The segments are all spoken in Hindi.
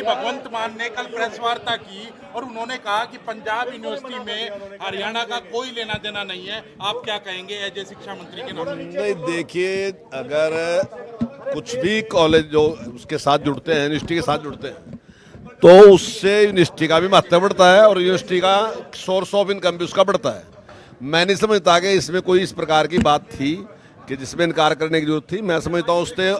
भगवंत मान ने कल प्रेस वार्ता की और उन्होंने कहा कि पंजाब यूनिवर्सिटी में हरियाणा का कोई लेना देना नहीं है। आप क्या कहेंगे एज ए शिक्षा मंत्री के नाते? नहीं, देखिए, अगर कुछ भी कॉलेज जो उसके साथ जुड़ते हैं, यूनिवर्सिटी के साथ जुड़ते हैं, तो उससे यूनिवर्सिटी का भी महत्व बढ़ता है और यूनिवर्सिटी का सोर्स ऑफ इनकम भी उसका बढ़ता है। मैं नहीं समझता कि इसमें कोई इस प्रकार की बात थी कि जिसमें इनकार करने की जरूरत थी। मैं समझता हूँ उससे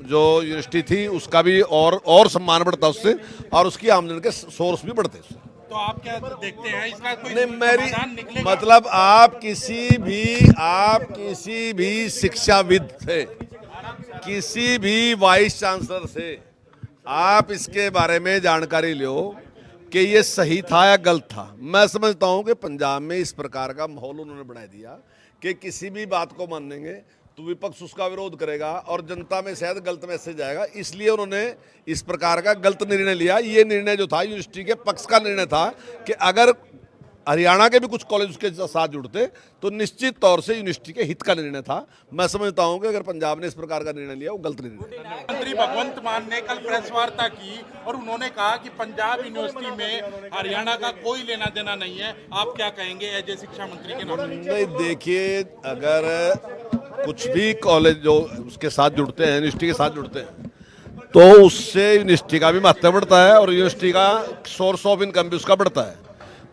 जो यूनिवर्सिटी थी उसका भी और सम्मान बढ़ता उससे, और उसकी आमदनी के सोर्स भी बढ़ते उससे। तो आप क्या देखते हैं इसका कोई नहीं, मेरी समाधान निकलेगा? मतलब आप किसी भी शिक्षाविद से, किसी भी वाइस चांसलर से आप इसके बारे में जानकारी लो कि ये सही था या गलत था। मैं समझता हूं कि पंजाब में इस प्रकार का माहौल उन्होंने बना दिया कि किसी भी बात को मानेंगे तो विपक्ष उसका विरोध करेगा और जनता में शायद गलत मैसेज आएगा, इसलिए उन्होंने इस प्रकार का गलत निर्णय लिया। ये निर्णय जो था यूनिवर्सिटी के पक्ष का निर्णय था कि अगर हरियाणा के भी कुछ कॉलेज उसके साथ जुड़ते तो निश्चित तौर से यूनिवर्सिटी के हित का निर्णय था। मैं समझता हूं कि अगर पंजाब ने इस प्रकार का निर्णय लिया वो गलत निर्णय। मंत्री भगवंत मान ने कल प्रेस वार्ता की और उन्होंने कहा कि पंजाब यूनिवर्सिटी में हरियाणा का कोई लेना देना नहीं है। आप क्या कहेंगे एज ए शिक्षा मंत्री के नाते? नहीं, देखिए, अगर कुछ भी कॉलेज जो उसके साथ जुड़ते हैं, यूनिवर्सिटी के साथ जुड़ते हैं, तो उससे यूनिवर्सिटी का भी महत्व बढ़ता है और यूनिवर्सिटी का सोर्स ऑफ इनकम भी उसका बढ़ता है।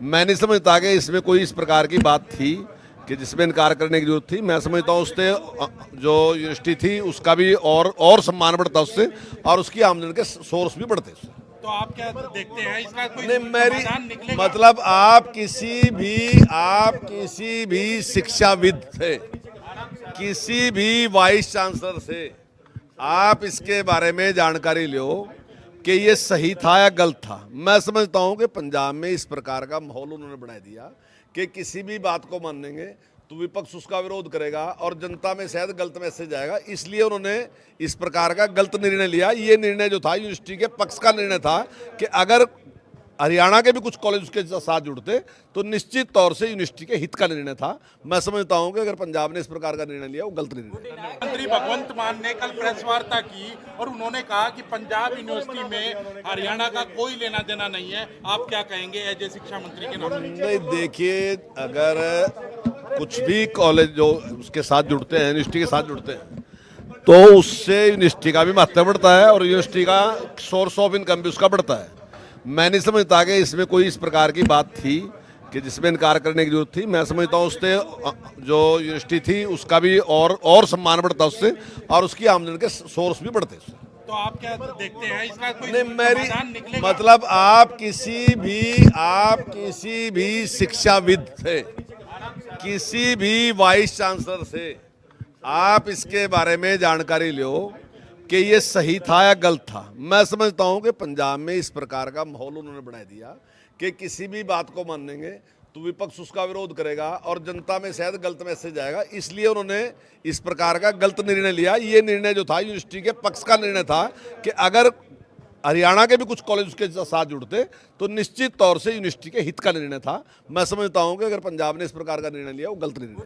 मैं नहीं समझता कि इसमें कोई इस प्रकार की बात थी कि जिसमें इनकार करने की जरूरत थी। मैं समझता हूँ उससे जो यूनिवर्सिटी थी उसका भी और सम्मान बढ़ता उससे, और उसकी आमदनी के सोर्स भी बढ़ते उससे। तो आप क्या देखते हैं इसका कोई नहीं, मेरी समाधान निकलेगा? मतलब आप किसी भी शिक्षाविद से, किसी भी वाइस चांसलर से आप इसके बारे में जानकारी लो कि ये सही था या गलत था। मैं समझता हूं कि पंजाब में इस प्रकार का माहौल उन्होंने बना दिया कि किसी भी बात को मानेंगे तो विपक्ष उसका विरोध करेगा और जनता में शायद गलत मैसेज आएगा, इसलिए उन्होंने इस प्रकार का गलत निर्णय लिया। ये निर्णय जो था यूनिवर्सिटी के पक्ष का निर्णय था कि अगर हरियाणा के भी कुछ कॉलेज उसके साथ जुड़ते तो निश्चित तौर से यूनिवर्सिटी के हित का निर्णय था। मैं समझता हूं कि अगर पंजाब ने इस प्रकार का निर्णय लिया वो गलत निर्णय। मंत्री भगवंत मान ने कल प्रेस वार्ता की और उन्होंने कहा कि पंजाब यूनिवर्सिटी में हरियाणा का कोई लेना देना नहीं है। आप क्या कहेंगे एज ए शिक्षा मंत्री के नाते? नहीं, देखिए, अगर कुछ भी कॉलेज जो उसके साथ जुड़ते हैं, यूनिवर्सिटी के साथ जुड़ते हैं, तो उससे यूनिवर्सिटी का भी महत्व बढ़ता है और यूनिवर्सिटी का सोर्स ऑफ इनकम भी उसका बढ़ता है। मैं नहीं समझता कि इसमें कोई इस प्रकार की बात थी कि जिसमें इनकार करने की जरूरत थी। मैं समझता हूँ उससे जो यूनिवर्सिटी थी उसका भी और सम्मान बढ़ता उससे, और उसकी आमदनी के सोर्स भी बढ़ते उससे। तो आप क्या देखते हैं इसका कोई नहीं, मेरी समाधान निकलेगा? मतलब आप किसी भी शिक्षाविद से, किसी भी वाइस चांसलर से आप इसके बारे में जानकारी लो कि ये सही था या गलत था। मैं समझता हूं कि पंजाब में इस प्रकार का माहौल उन्होंने बना दिया कि किसी भी बात को मानेंगे तो विपक्ष उसका विरोध करेगा और जनता में शायद गलत मैसेज आएगा, इसलिए उन्होंने इस प्रकार का गलत निर्णय लिया। ये निर्णय जो था यूनिवर्सिटी के पक्ष का निर्णय था कि अगर हरियाणा के भी कुछ कॉलेज उसके साथ जुड़ते तो निश्चित तौर से यूनिवर्सिटी के हित का निर्णय था। मैं समझता हूं कि अगर पंजाब ने इस प्रकार का निर्णय लिया वो गलत निर्णय।